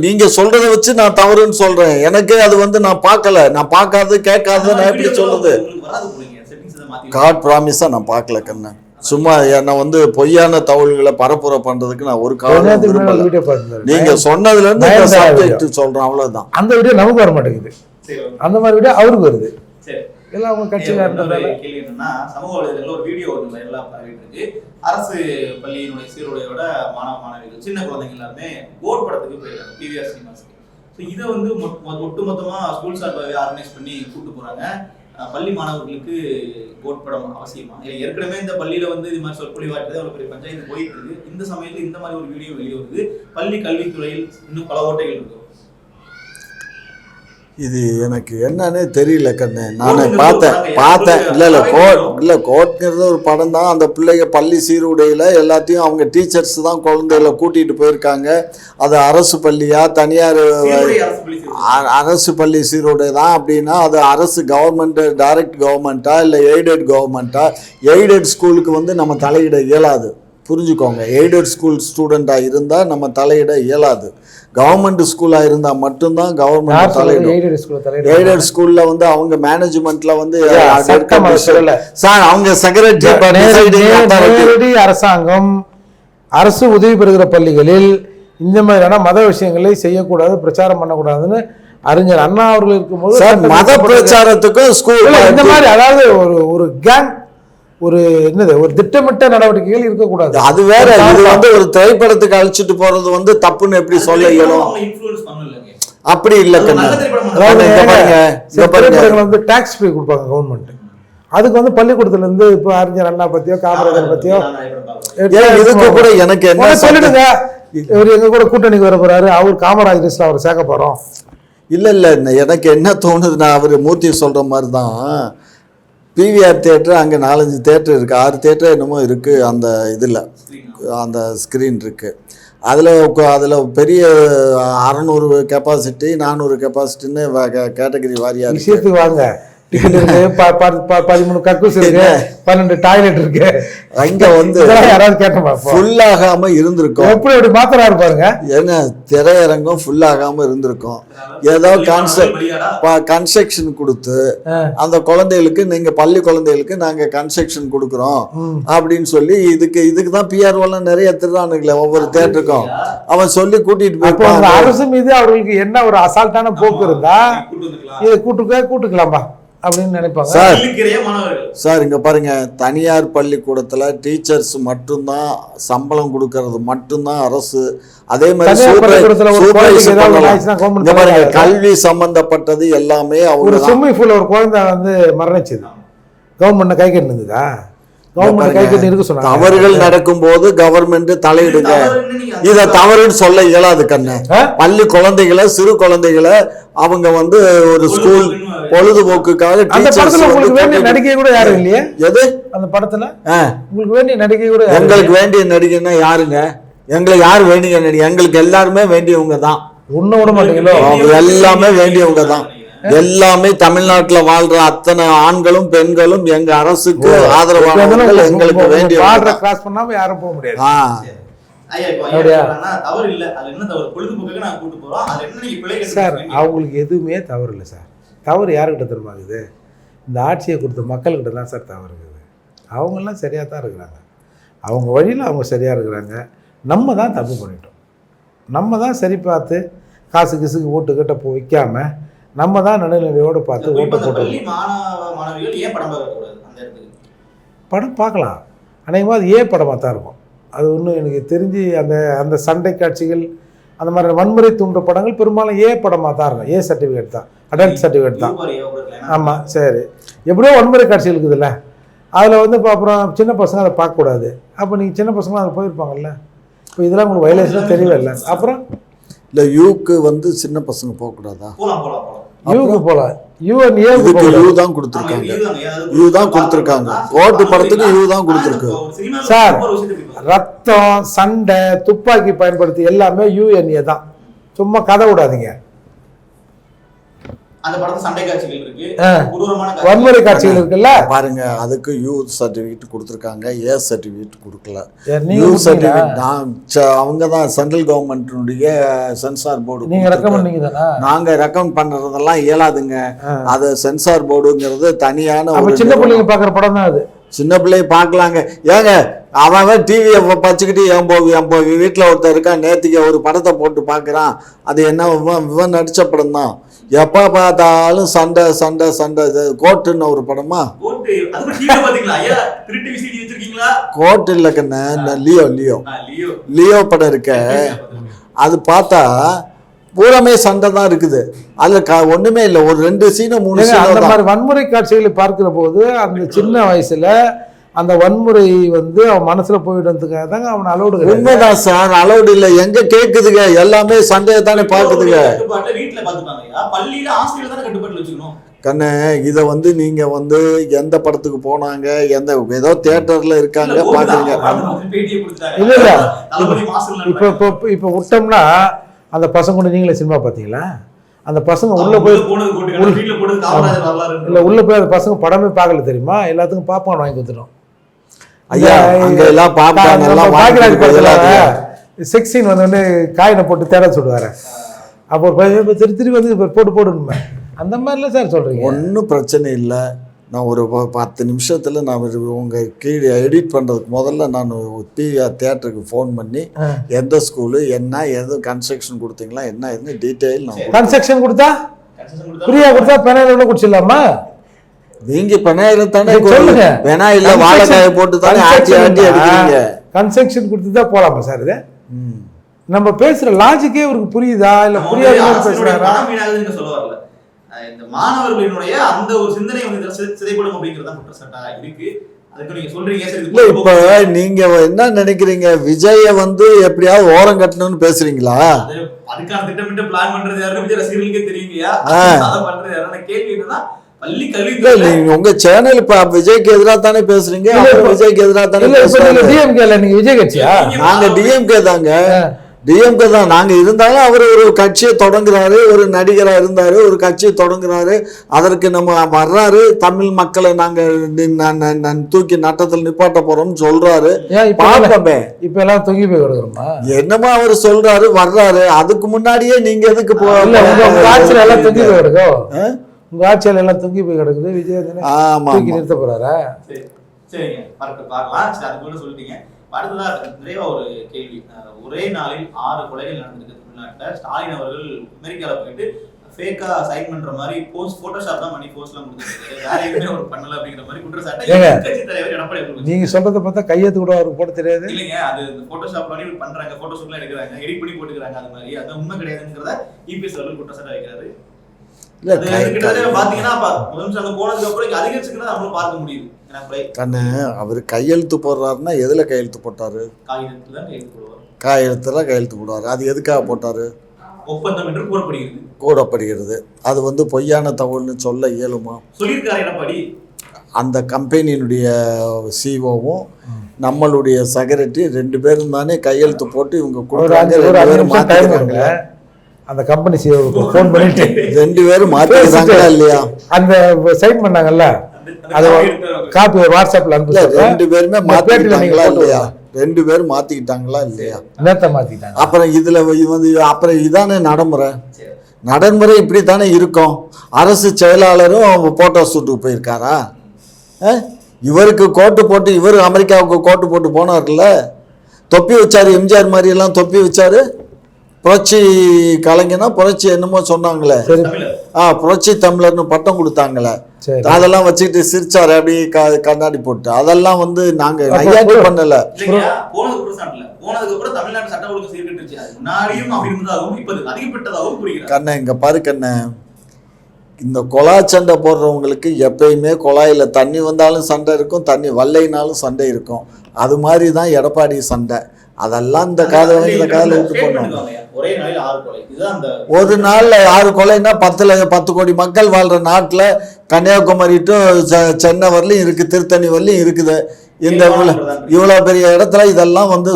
நீங்க சொல்றத வச்சு நான் தவறுன்னு சொல்றேன். எனக்கு அது வந்து நான் பார்க்கல, நான் பார்க்காது கேட்காது, நான் எப்படி சொல்றது? காட் ப்ராமிஸா நான் பார்க்கல கண்ணு. சும்மா என்ன வந்து பொய்யான தகவல்களை பரப்புரை பண்றதுக்கு நான் ஒரு காலம் விரும்பல. நீங்க சொன்னதுல இருந்து சப்ஜெக்ட் சொல்றேன், அவ்வளவுதான். அந்த வீடியோ நமக்கு வர மாட்டேங்குது, அந்த மாதிரி வீடியோ அவருக்கு வருது. எல்லாம் அவங்க கட்சியில கேள்வி என்னன்னா, சமூக வலைதளங்கள்ல ஒரு வீடியோ ஒன்று வைரலா பரவிட்டு இருக்கு. அரசு பள்ளியினுடைய சீருடையோட மாணவிகள் சின்ன குழந்தைங்க எல்லாமே கோட் படத்துக்கு போயிருக்காங்க, பிவிஆர் சினிமாஸ்க்கு. ஸோ இதை வந்து ஒட்டுமொத்தமா ஸ்கூல் சார்பாகவே ஆர்கனைஸ் பண்ணி கூப்பிட்டு போறாங்க. பள்ளி மாணவர்களுக்கு கோட் படம் அவசியமா? ஏற்கனவே இந்த பள்ளியில வந்து இது மாதிரி சொற்பொழிவாற்றுறது அவ்வளவு பெரிய பஞ்சாயத்து போயிட்டு இருக்கு. இந்த சமயத்தில் இந்த மாதிரி ஒரு வீடியோ வெளியே வருது. பள்ளி கல்வித்துறையில் இன்னும் பல ஓட்டைகள் இருக்கு. இது எனக்கு என்னன்னே தெரியல கண்ணு. நான் பார்த்தேன் இல்லை கோட்ங்கிறது ஒரு படம் தான். அந்த பிள்ளைங்க பள்ளி சீருடையில் எல்லாத்தையும் அவங்க டீச்சர்ஸ் தான் குழந்தைகளை கூட்டிகிட்டு போயிருக்காங்க. அது அரசு பள்ளியா தனியார்? அரசு பள்ளி சீருடை தான் அப்படின்னா அது அரசு கவர்மெண்ட்டு, டைரக்ட் கவர்மெண்ட்டா இல்லை எய்டட் கவர்மெண்ட்டா? எய்டட் ஸ்கூலுக்கு வந்து நம்ம தலையிட இயலாது, புரிஞ்சுக்கோங்க. எய்டட் ஸ்கூல் ஸ்டூடெண்ட்டாக இருந்தால் நம்ம தலையிட இயலாது. கவர்மெண்ட் ஸ்கூலாக இருந்தால் மட்டும்தான் கவர்மெண்ட் தலையிடும். எய்டட் ஸ்கூலில் வந்து அவங்க மேனேஜ்மெண்ட்ல வந்து சார் அவங்க செக்ரட்டரி. அரசாங்கம் அரசு உதவி பெறுகிற பள்ளிகளில் இந்த மாதிரியான மத விஷயங்களை செய்யக்கூடாது, பிரச்சாரம் பண்ணக்கூடாதுன்னு அறிஞர் அண்ணா அவர்கள் இருக்கும்போது மத பிரச்சாரத்துக்கும் ஸ்கூல் இந்த மாதிரி அதாவது ஒரு கேங் ஒரு என்னது ஒரு திட்டமிட்ட நடவடிக்கைகள் இருக்கக்கூடாது. அது வேற. இது வந்து ஒரு திரைப்படத்துக்கு அழைச்சிட்டு போறது வந்து தப்புன்னு எப்படி சொல்ல இயலும்? அப்படி இல்ல கண்ணு. திரைப்படங்கள் வந்து டாக்ஸ் பே கொடுப்பாங்க கவர்மெண்ட். அதுக்கு வந்து பள்ளிக்கூடத்துல இருந்து இப்போ அறிஞர் அண்ணா பத்தியோ காமராஜர் பத்தியோ இதுக்கு கூட எனக்கு என்ன சொல்லிடுங்க. இவர் எங்க கூட கூட்டணிக்கு வர போறாரு, அவர் காமராஜர் லிஸ்ட்ல அவரை சேர்க்க போறோம். இல்ல எனக்கு என்ன தோணுதுன்னா, அவரு மூர்த்தி சொல்ற மாதிரி தான். பிவிஆர் தியேட்டர் அங்கே 4-5 தியேட்டர் இருக்குது, 6 தியேட்டர் என்னமோ இருக்குது. அந்த இதில் அந்த ஸ்க்ரீன் இருக்குது. அதில் பெரிய 600 கெப்பாசிட்டி 400 கெப்பாசிட்டின்னு கேட்டகரி வாரியாக விஷயத்துக்கு வாங்க. டிக்கெட் இருக்கு, 13 கக்கூஸ் இருக்கு, 12 டாய்லெட் இருக்கு. அங்க வந்து யாராவது கேட்டோமா? ஃபுல் ஆகாம இருந்திருக்கும். எப்படி மாத்திராரு பாருங்க. ஏன்னா திரையரங்கம் ஃபுல் ஆகாம இருந்திருக்கும். ஏதோ கன்ஸ்ட்ரக்ஷன் கொடுத்து அந்த குழந்தைகளுக்கு, நீங்க பள்ளி குழந்தைகளுக்கு நாங்க கன்ஸ்ட்ரக்ஷன் கொடுக்குறோம் அப்படின்னு சொல்லி இதுக்கு தான் பிஆர்ஓ எல்லாம் நிறைய திருறானுங்களே ஒவ்வொரு தேட்டருக்கும். அவன் சொல்லி கூட்டிட்டு போய் அரசு மீது அவர்களுக்கு என்ன ஒரு அசால்ட்டான போக்கு இருந்தா இதை கூட்டுக்கலாம்பா அப்படின்னு நினைப்பாங்க. சார் இங்க பாருங்க, தனியார் பள்ளிக்கூடத்துல டீச்சர்ஸ் மட்டும்தான் சம்பளம் கொடுக்கறது மட்டும்தான் அரசு. அதே மாதிரி கல்வி சம்பந்தப்பட்டது எல்லாமே அவங்க. ஸ்விம்மிங் பூல்ல ஒரு குழந்தை வந்து மரணிச்சது, கவர்மெண்ட் கை கட்டி இருந்ததா? கவர்மெண்ட் கை கட்டி இருக்க சொன்னாங்க. தவறுகள் நடக்கும் போது கவர்மெண்ட் தலையிடுங்க. இத தவறுன்னு சொல்ல இயலாது கண்ணு. பள்ளி குழந்தைகளை, சிறு குழந்தைகளை அவங்க வந்து ஒரு ஸ்கூல் பொழுதுபோக்குக்காக நடிகை கூட யாரும் இல்லையே. எது அந்த படத்துல உங்களுக்கு வேண்டிய நடிகை கூட? எங்களுக்கு வேண்டிய நடிகைன்னா யாருங்க? எங்களுக்கு யாரு வேண்டிய நடிகை? எங்களுக்கு எல்லாருமே வேண்டியவங்க தான். ஒண்ணு விட மாட்டீங்களோ? எல்லாமே வேண்டியவங்க தான். எல்லாமே தமிழ்நாட்டில் வாழ்ற அத்தனை ஆண்களும் பெண்களும் எங்க அரசுக்கு ஆதரவானவர்கள், எங்களுக்கு வேண்டிய. கிராஸ் பண்ணாம யாரும் போக முடியாது. சார் அவங்களுக்கு எதுவுமே தவறு இல்லை சார். தவறு யாருக்கிட்ட தெரியுமாக்குது? இந்த ஆட்சியை கொடுத்த மக்கள்கிட்ட தான் சார் தவறு இருக்குது. அவங்கெல்லாம் சரியாக தான் இருக்கிறாங்க, அவங்க வழியில் அவங்க சரியாக இருக்கிறாங்க. நம்ம தான் தப்பு பண்ணிட்டோம். நம்ம தான் சரி பார்த்து காசு கிசுக்கு ஓட்டு கிட்ட போய் வைக்காம நம்ம தான் நடுநிலையோடு பார்த்து ஓட்டை போட்டோம். படம் பார்க்கலாம், அநேகமாக அது ஏ படமாக தான் இருக்கும். அது ஒன்றும் எனக்கு தெரிஞ்சு அந்த அந்த சண்டை காட்சிகள் அந்த மாதிரி வன்முறை தூண்டுற படங்கள் பெரும்பாலும் ஏ படமாக தான் இருக்கும். ஏ சர்டிஃபிகேட் தான், அடல்ட் சர்டிஃபிகேட் தான். ஆமாம், சரி. எப்படியோ வன்முறை காட்சிகள் இருக்குதுல்ல, அதில் வந்து இப்போ அப்புறம் சின்ன பசங்க அதை பார்க்கக்கூடாது. அப்போ நீங்கள் சின்ன பசங்களாம் அதை போயிருப்பாங்கல்ல. இப்போ இதெல்லாம் உங்களுக்கு வயலேஷனாக தெரியவே இல்லை. அப்புறம் இல்லை யூக்கு வந்து சின்ன பசங்க போகக்கூடாதா? யூக்கு போகலாம். யூ தான் கொடுத்துருக்காங்க, யூ தான் கொடுத்துருக்காங்க. கோட்டு படத்துக்கு யூ தான் கொடுத்துருக்கு சார். ரத்தம், சண்டை, துப்பாக்கி பயன்படுத்தி எல்லாமே யூஎன்ஏ தான். சும்மா கதை விடாதீங்க. அந்த படத்துல சண்டை காட்சிகள் இருக்கு, வன்முறை காட்சிகள் இருக்குல்ல, பாருங்க. அதுக்கு யூ சர்டிஃபிகேட் கொடுத்துருக்காங்க, ஏ சர்டிஃபிகேட் கொடுக்கல. யூ சர்டிஃபிகேட் அவங்க தான் சென்ட்ரல் கவர்மெண்ட்டினுடைய சென்சார் போர்டு. நீங்க ரெக்கமெண்ட் பண்ணீங்க தானே? நாங்க ரெக்கமெண்ட் பண்றதெல்லாம் இயலாதுங்க. அது சென்சார் போர்டுங்கிறது தனியான ஒரு சின்ன பிள்ளைங்க பார்க்குற படம் தான் அது. சின்ன பிள்ளைய பார்க்கலாங்க. ஏங்க அவன் டிவியை பச்சுக்கிட்டு என் வீட்டில் ஒருத்தர் இருக்கான், நேற்றுக்கு ஒரு படத்தை போட்டு பார்க்குறான். அது என்ன இவன் நடித்த படம் தான். எப்போ பார்த்தாலும் சண்டை சண்டை சண்டை. கோட்டுன்னு ஒரு படமா? கோட்டு இல்லை கண்ணு, லியோ லியோ லியோ படம் இருக்க. அது பார்த்தா பூராமே சண்டை தான் இருக்குது. அதில் ஒன்றுமே இல்லை. ஒரு 2 சீனை 3 சீனை. அந்த மாதிரி வன்முறை காட்சிகளை பார்க்கிற போது அந்த சின்ன வயசுல அந்த வன்முறை வந்து அவன் மனசுல போயிடுறதுக்காக தாங்க அவன் அலோடு. உண்மைதான் சார், அலோடு இல்லை. எங்க கேட்குதுங்க, எல்லாமே சண்டையை தானே பார்க்குதுங்க. கண்ணு இதை வந்து நீங்க வந்து எந்த படத்துக்கு போனாங்க, எந்த ஏதோ தியேட்டர்ல இருக்காங்க பாக்குறீங்க. இல்ல இல்ல, இப்ப விட்டோம்னா அந்த பசங்க கூட நீங்களே சினிமா பார்த்தீங்களா? அந்த பசங்க உள்ள போய் இல்லை உள்ள போய் அந்த பசங்க படமே பார்க்கல தெரியுமா? எல்லாத்துக்கும் பாப்கார்ன் வாங்கி கொடுத்துட்டோம். ஐயா அங்க எல்லாம் செக்ஸ் சீன் வந்து காயினை போட்டு தேட சொல்லுவாரு. அப்போ திருப்பி வந்து போட்டு போடணுமே. அந்த மாதிரிலாம் சார் சொல்றீங்க. ஒன்றும் பிரச்சனை இல்லை. நான் ஒரு 10 நிமிஷத்தில் நான் உங்கள் கீழே எடிட் பண்ணுறதுக்கு முதல்ல நான் தியேட்டருக்கு ஃபோன் பண்ணி எந்த ஸ்கூலு என்ன எது கன்ஸ்ட்ரக்ஷன் கொடுத்தீங்களா என்ன எதுன்னு டீட்டெயில் நான். கன்ஸ்ட்ரக்ஷன் கொடுத்தா ஃப்ரீயா கொடுத்தா பெனாயில குடிச்சிடலாமா? நீங்க பெனாயில தானே சொல்லுங்க. பெனாயில வாழைக்காயை போட்டு தானே ஆட்டி ஆட்டி அடிக்கிறீங்க. கன்ஸ்ட்ரக்ஷன் கொடுத்து தான் போகலாமா சார்? இது நம்ம பேசுற லாஜிக்கே இவருக்கு புரியுதா இல்லை புரியாத பேசுறாரா? இந்த மாணவர்களினுடைய அந்த ஒரு சிந்தனை வந்து சிதைப்படும் அப்படிங்கறத குற்றச்சாட்டா இருக்கு. அதுக்கு நீங்க சொல்றீங்க. இப்ப நீங்க என்ன நினைக்கிறீங்க, விஜய வந்து எப்படியாவது ஓரம் கட்டணும்னு பேசுறீங்களா? அதுக்கான திட்டமிட்டு பிளான் பண்றது யாருன்னு விஜய் ரசிகர்களுக்கே தெரியுங்கயா. அதை பண்றது யாருன்னா கேள்வி என்னன்னா பள்ளி கல்வி உங்க சேனல் இப்ப விஜய்க்கு எதிராக தானே பேசுறீங்க. விஜய்க்கு எதிராக தானே பேசுறீங்க. நீங்க விஜய் கட்சியா? நாங்க டிஎம்கே தாங்க. டிஎம்கே தான் நாங்க இருந்தாலும் அவர் ஒரு கட்சியை தொடங்குறாரு, ஒரு நடிகரா இருந்தாரு, ஒரு கட்சியை தொடங்குறாரு. அதற்கு நம்ம வர்றாரு, தமிழ் மக்களை நாங்க தூக்கி நட்டத்தில் நிப்பாட்ட போறோம்னு சொல்றாரு. பாப்பமே இப்ப எல்லாம் தூக்கி போய் கொடுக்குறோமா என்னமா அவர் சொல்றாரு, வர்றாரு. அதுக்கு முன்னாடியே நீங்க எதுக்கு ஆட்சியில எல்லாம் தூக்கி போய் கிடக்கும். உங்க ஆட்சியில எல்லாம் தூக்கி போய் கிடக்குது. விஜய் தூக்கி நிறுத்த போறாரா? சரிங்க, பார்க்கலாம். அதுக்குள்ள சொல்லிட்டீங்க. அடுத்ததா நிறைவா ஒரு கேள்வி. ஒரே நாளில் 6 கொலைகள் நடந்திருக்கு தமிழ்நாட்டில். ஸ்டாலின் அவர்கள் அமெரிக்காவில் போயிட்டு ஃபேக்கா சைன் பண்ற மாதிரி போட்டோஷாப் தான் பண்ணி போஸ்ட்லாம் கொடுத்துருக்காரு. வேற எதுவுமே அவர் பண்ணல அப்படிங்கிற மாதிரி குற்றச்சாட்டை கட்சி தலைவர் எடப்பாடி. நீங்க சொல்றதை பார்த்தா கையெழுத்து கூட அவருக்கு போட தெரியாது. இல்லைங்க, அது போட்டோஷாப் பண்ணி பண்றாங்க, போட்டோஷாப்லாம் எடுக்கிறாங்க, எடிட் பண்ணி போட்டுக்கிறாங்க. அது மாதிரி அது உண்மை கிடையாதுங்கிறத இபிஎஸ் அவர்கள் குற்றச்சாட்டை வைக்கிறாரு. பாத்தீங்கன்னா முதலமைச்சர் போனதுக்கு அப்புறம் அதிகரிச்சுக்கிறத நம்மளும் பார்க்க முடியுது. கண்ணு அவர் கையெழுத்து போடுறாருன்னா எதுல கையெழுத்து போட்டாரு? காகிதத்துல கையெழுத்து போடுவாரு. அது எதுக்காக போட்டாரு? ஒப்பந்தம் என்று கூறப்படுகிறது. அது வந்து பொய்யான தகவல்னு சொல்ல இயலுமா? சொல்லியிருக்காரு எடப்பாடி. அந்த கம்பெனியினுடைய சிஓவும் நம்மளுடைய செக்ரட்டரி 2 பேரும் தானே கையெழுத்து போட்டு இவங்க கொடுக்குறாங்க. அந்த கம்பெனி சிஓவுக்கு ஃபோன் பண்ணிட்டு 2 பேரும் மாத்திட்டாங்களா இல்லையா? அந்த சைன் பண்ணாங்கல்ல, அது காப்பி வாட்ஸ்அப்ல அனுப்பிச்சு 2 பேருமே மாத்திட்டாங்களா இல்லையா? 2 பேரும் மாத்திக்கிட்டாங்களா இல்லையா? என்னத்த மாத்திட்டாங்க? அப்புறம் இதுல வந்து அப்புறம் இதானே நடைமுறை. நடைமுறை இப்படி தானே இருக்கும். அரசு செயலாளரும் போட்டோ ஷூட்டுக்கு போயிருக்காரா? இவருக்கு கோட்டு போட்டு இவர் அமெரிக்காவுக்கு கோட்டு போட்டு போனார்ல, தொப்பி வச்சார், எம்ஜிஆர் மாதிரியெல்லாம் தொப்பி வச்சார். புரட்சி கலைஞனா புரட்சி என்னமோ சொன்னாங்களே, புரட்சி தமிழர்னு பட்டம் கொடுத்தாங்களே, அதெல்லாம் வச்சுக்கிட்டு சிரிச்சாரு அப்படி கண்ணாடி போட்டு. அதெல்லாம் வந்து நாங்க ஐயாக்கு பண்ணல. கண்ணை இங்க பாரு கண்ணை, இந்த கொலா சண்டை போடுறவங்களுக்கு எப்பயுமே குழாயில் தண்ணி வந்தாலும் சண்டை இருக்கும், தண்ணி வரலைனாலும் சண்டை இருக்கும். அது மாதிரி தான் எடப்பாடி சண்டை. அதெல்லாம் இந்த காதல இந்த காதல விட்டு போனோம். ஒரு நாள்ல 6 கொலைன்னா 10 கோடி மக்கள் வாழ்ற நாட்டில் கன்னியாகுமரி டு சென்னை வரலையும் இருக்கு, திருத்தணி வரலையும் இருக்குது. இந்த இவ்வளோ பெரிய இடத்துல இதெல்லாம் வந்து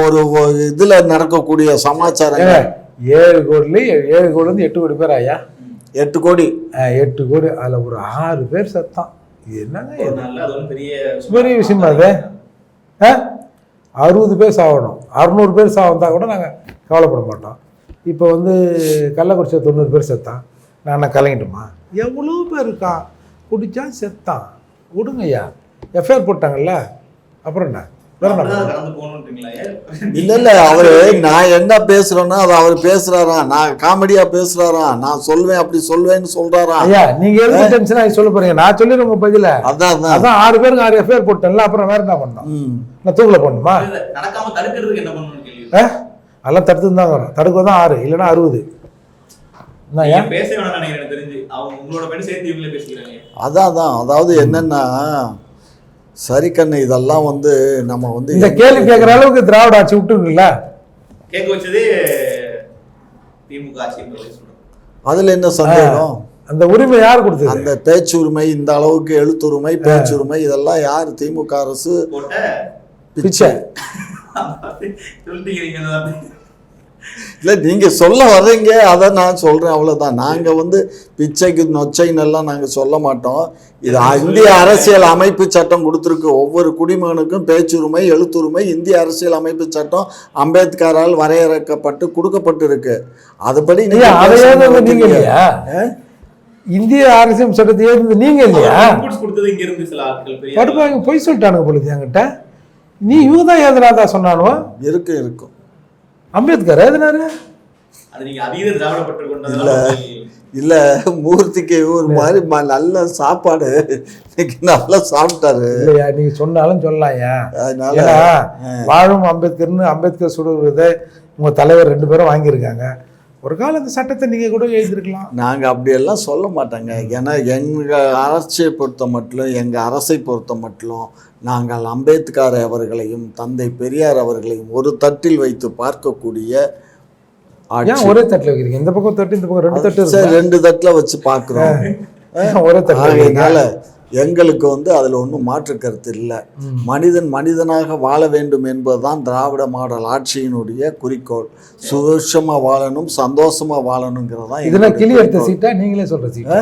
ஒரு இதுல நடக்கக்கூடிய சமாச்சாரம். 7 கோடிலேருந்து 8 கோடி பேர் ஐயா. 8 கோடி அதில் ஒரு 6 பேர் செத்தான். இது என்னங்க பெரிய விஷயமா அது? 60 பேர் சாகணும், 600 பேர் சாவந்தா கூட நாங்கள் கவலைப்பட மாட்டோம். இப்போ வந்து கள்ளக்குறிச்சியில் 90 பேர் செத்தான், நான் கலங்கிட்டோமா? எவ்வளோ பேர் இருக்கான், குடிச்சா செத்தான், விடுங்க ஐயா. எஃப்ஐஆர் போட்டாங்கல்ல, அப்புறம் என்ன வேற இல்ல அவரு நான் என்ன பேசுறேன்னா அது அவர் பேசுறாராம், நான் காமெடியா பேசுறாராம், நான் சொல்வேன் அப்படி சொல்வேன்னு சொல்றாராம். ஐயா நீங்க எதுக்கு டென்ஷன் ஆகி சொல்ல போறீங்க? நான் சொல்லிடுறேன் உங்க பதில. அதான் 6 பேருக்கு 6 எஃப்ஐஆர் போட்டேன்ல, அப்புறம் வேற என்ன பண்ணோம்? நான் தூக்கில போடணுமா? நடக்காம தடுக்கிறதுக்கு என்ன பண்ணணும்னு கேள்வி. அதெல்லாம் தடுத்து தான் வரும். தடுக்க தான் 6 இல்லைன்னா 60. அதான் அதாவது என்னன்னா சரி கண்ணு, இதெல்லாம் வந்து நம்ம வந்து இந்த கேள்வி கேட்குற அளவுக்கு திராவிட ஆட்சி விட்டுருக்குல்ல, கேட்க வச்சது திமுக ஆட்சி. அதுல என்ன சந்தேகம்? அந்த உரிமை யார் கொடுத்தது? அந்த பேச்சுரிமை, இந்த அளவுக்கு எழுத்துரிமை, பேச்சுரிமை, இதெல்லாம் யார்? திமுக அரசு போட்ட பிச்சை. இல்லை நீங்க சொல்ல வர்றீங்க, அதை நான் சொல்றேன், அவ்வளவுதான். நாங்க வந்து பிச்சைக்கு நொச்சைன்னு எல்லாம் நாங்க சொல்ல மாட்டோம். இது இந்திய அரசியல் அமைப்பு சட்டம் கொடுத்துருக்கு. ஒவ்வொரு குடிமகனுக்கும் பேச்சுரிமை, எழுத்துரிமை இந்திய அரசியல் அமைப்பு சட்டம் அம்பேத்கரால் வரையறுக்கப்பட்டு கொடுக்கப்பட்டு இருக்கு. அதுபடி நீங்க இல்லையா? இந்திய அரசியல் சட்டத்தை ஏற்றது நீங்க இல்லையா? படுப்பாங்க பொய் சொல்லிட்டானுங்க பொழுது என்கிட்ட. நீ இவங்க தான் ஏதனாதா சொன்னானோ? இருக்கும் அம்பேத்கர் எதனாரு? இல்ல மூர்த்திக்கு ஒரு மாதிரி நல்ல சாப்பாடு நல்லா சாப்பிட்டாரு. இல்லையா நீங்க சொன்னாலும் சொல்லலாம்யா. அதனால வாழும் அம்பேத்கர்னு அம்பேத்கர் சுடுறத உங்க தலைவர் 2 பேரும் வாங்கியிருக்காங்க. ஒரு காலம் இந்த சட்டத்தை நீங்க கூட எழுதிருக்கலாம். நாங்க அப்படியெல்லாம் சொல்ல மாட்டோங்க. ஏன்னா எங்க அரசியை பொறுத்த மட்டும், எங்க அரசை பொறுத்த மட்டும் நாங்கள் அம்பேத்கர் அவர்களையும் தந்தை பெரியார் அவர்களையும் ஒரு தட்டில் வைத்து பார்க்கக்கூடிய ஒரே தட்டில் வைக்கிறீங்க. இந்த பக்கம் தட்டு, இந்த பக்கம் 2 தட்டு, 2 தட்டில் வச்சு பார்க்குறோம். ஒரே தட்டினால எங்களுக்கு வந்து அதில் ஒன்றும் மாற்று கருத்து இல்லை. மனிதனாக வாழ வேண்டும் என்பதுதான் திராவிட மாடல் ஆட்சியினுடைய குறிக்கோள். சுதர்ஷமாக வாழணும், சந்தோஷமாக வாழணுங்கிறதான். இதெல்லாம் கிளி எடுத்த சீட்டா நீங்களே சொல்கிற சீட்டா?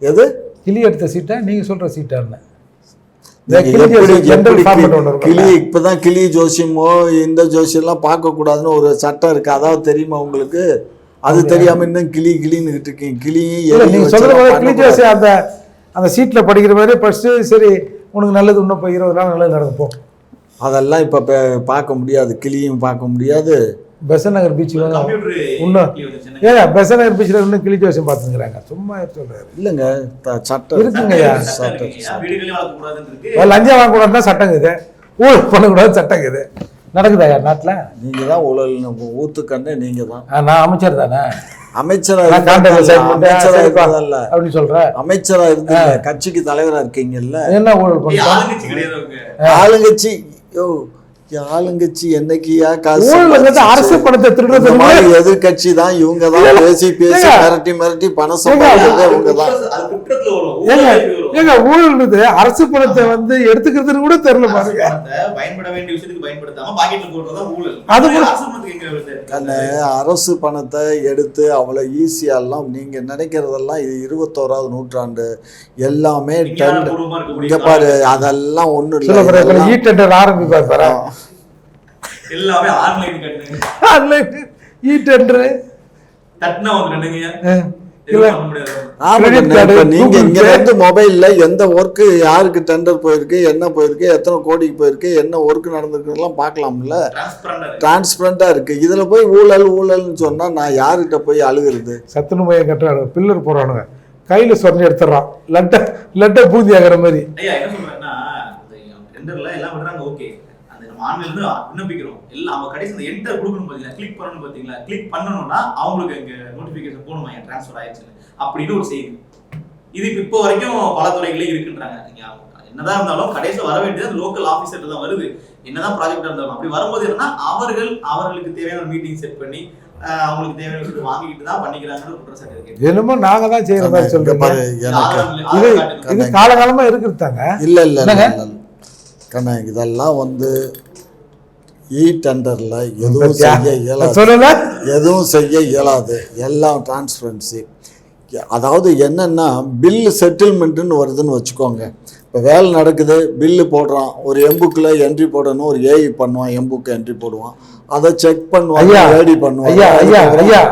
எது கிளி எடுத்த சீட்டா நீங்கள் சொல்கிற சீட்டான்னு? கிளி இப்பதான் கிளி ஜோசியமோ இந்த ஜோசியெல்லாம் பார்க்க கூடாதுன்னு ஒரு சட்டம் இருக்கு. அதாவது தெரியுமா உங்களுக்கு? அது தெரியாம இன்னும் கிளின்னு இருக்கீங்க. கிளி அந்த சீட்ல படிக்கிற மாதிரி ஃபர்ஸ்ட் சரி உனக்கு நல்லது இன்னும் இப்போ 20 நாள் நல்லது நடக்கும். அதெல்லாம் இப்ப பார்க்க முடியாது. கிளியும் பார்க்க முடியாது. பெசன் நகர் பீச் இன்னும் பெசன் நகர் பீச்சில் இன்னும் கிளி ஜோசியம் பார்த்துக்கிறாங்க. சும்மா சொல்றாரு இல்லைங்க, சட்டம் இருக்குங்கய்யா. லஞ்சம் வாங்கக்கூடாதுன்னு தான் சட்டம் இருக்குது, ஊழல் பண்ணக்கூடாது சட்டம் இருக்குது. நடக்குதாயா நாட்டில்? நீங்க தான் ஊழல் ஊத்துக்கண்ணே. நீங்க தான். நான் அமைச்சர் தானே? அமைச்சரா அப்படின்னு சொல்ற. அமைச்சரா இருந்து கட்சிக்கு தலைவரா இருக்கீங்கல்ல, என்ன ஊழல் பண்ண ஆளுங்கட்சி? ஆளுங்கட்சி என்னைக்கியா காசு? அரசு பணத்தை திருடுறது எதிர்கட்சி தான். இவங்க தான் பேசி மிரட்டி பணம் சம்பாதிக்கிறது இவங்க தான். ஏங்க ஊழல்ன்றது அரசு பணத்தை வந்து எடுத்துக்கிறதுன்னு கூட தெரியல பாருங்க. பயன்பட வேண்டிய விஷயத்துக்கு பயன்படுத்தாம பாக்கெட்ல போடுறதா ஊழல். அது அரசு பணத்தை எடுத்து அவ்வளவு ஈஸியா எல்லாம் நீங்க நினைக்கிறதெல்லாம் இது 21வது நூற்றாண்டு எல்லாமே இங்க பாரு. அதெல்லாம் ஒண்ணு இல்ல. ஆரம்பிப்பாரு எல்லாமே ஆன்லைன் ஈ டெண்டர் தட்டினா வந்து நின்னுங்க இல்ல. பண்ண முடியாது. ஆமா, Credit card, இப்ப நீங்க Google இங்க Pay. இருந்து மொபைல்ல எந்த ஒர்க்கு யாருக்கு டெண்டர் போயிருக்கு, என்ன போயிருக்கு, எத்தனை கோடிக்கு போயிருக்கு, என்ன ஒர்க் நடந்திருக்குலாம் பார்க்கலாம்ல. டிரான்ஸ்பரண்டா இருக்கு. டிரான்ஸ்பரண்டா இருக்கு. இதுல போய் ஊழல்னு சொன்னா நான் யார்கிட்ட போய் அழுகுறது? சத்துணு மையம் கட்டுறானுங்க, பில்லர் போறானுங்க, கையில சொன்ன எடுத்துறான், லட்டை பூந்தி ஆகிற மாதிரி. ஐயா என்ன சொல்றேன்னா, டெண்டர்ல எல்லாம் விடுறாங்க, ஓகே. அந்த நம்ம ஆன்லைன்ல இருந்து விண்ணப்பிக்கிறோம் எல்லாம், அவங்க கடைசி அந்த என்டர் கொடுக்கணும் பாத்தீங்களா, கிளிக் பண்ணணும் பாத்தீங்களா, கிளிக் பண்ணணும்னா அவங்களுக்கு இங்க நோட்டிபிகேஷன் போகணுமா என் டிரான்ஸ்ஃபர் ஆயிடுச்சு அப்படின்னு ஒரு செய்தி. இது இப்போ வரைக்கும் பல துறைகளே இருக்குன்றாங்க. நீங்க என்னதான் இருந்தாலும் கடைசியில் வர வேண்டியது லோக்கல் ஆபீசர்ல தான் வருது. என்னதான் ப்ராஜெக்டா இருந்தாலும் அப்படி வரும்போது என்னன்னா அவர்களுக்கு தேவையான மீட்டிங் செட் பண்ணி அவங்களுக்கு தேவையான விஷயத்தை வாங்கிட்டு தான் பண்ணிக்கிறாங்கன்னு குற்றச்சாட்டு இருக்கு. என்னமோ நாங்க தான் செய்யறதா சொல்றீங்க. இது காலகாலமா இருக்கிறதாங்க. இல்ல கண்ணா, இதெல்லாம் வந்து டெண்டர்ல எதுவும் செய்ய இயலாது, எதுவும் செய்ய இயலாது. எல்லாம் டிரான்ஸ்பரன்சி. அதாவது என்னன்னா, பில்லு செட்டில்மெண்ட்டுன்னு வருதுன்னு வச்சுக்கோங்க. இப்போ வேலை நடக்குது, பில்லு போடுறான், ஒரு எம்புக்கில் என்ட்ரி போடணும், ஒரு ஏஐ பண்ணுவான், எம்புக்கு என்ட்ரி போடுவான், அதை செக் பண்ணுவான், ரெடி பண்ணுவான். ஐயா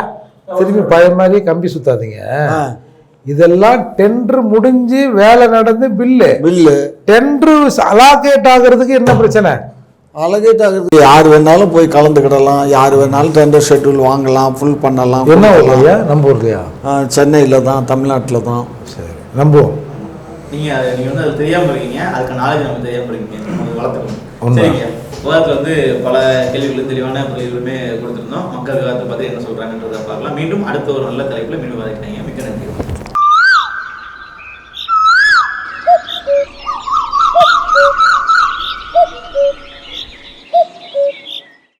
திரும்பி பழைய மாதிரி கம்பி சுத்தாதீங்க. இதெல்லாம் டெண்டர் முடிஞ்சு வேலை நடந்து பில்லு டெண்டர் அலாகேட் ஆகிறதுக்கு என்ன பிரச்சனை? அலகேட் ஆகுது. யார் வேணாலும் போய் கலந்துக்கிடலாம், யார் வேணாலும் டெண்டர் ஷெட்யூல் வாங்கலாம், ஃபுல் பண்ணலாம். என்ன ஊர்லையா? நம்ம ஊர்லையா? சென்னையில் தான், தமிழ்நாட்டில் தான். சரி, நம்புவோம். நீங்கள் வந்து அது தெரியாமல் இருக்கீங்க, அதுக்கு நாலேஜ் நம்ம தெரியாமல் இருக்கீங்க, வளர்த்துக்கணும். சரிங்க. விவாதத்தில் வந்து பல கேள்விகளும் தெளிவான பதில்களுமே கொடுத்துருந்தோம். மக்கள் விவாதத்தை பார்த்து என்ன சொல்கிறாங்கன்றதை பார்க்கலாம். மீண்டும் அடுத்த ஒரு நல்ல தலைப்பில் மீண்டும் விவாதிக்கிறாங்க. மிக்க நன்றி.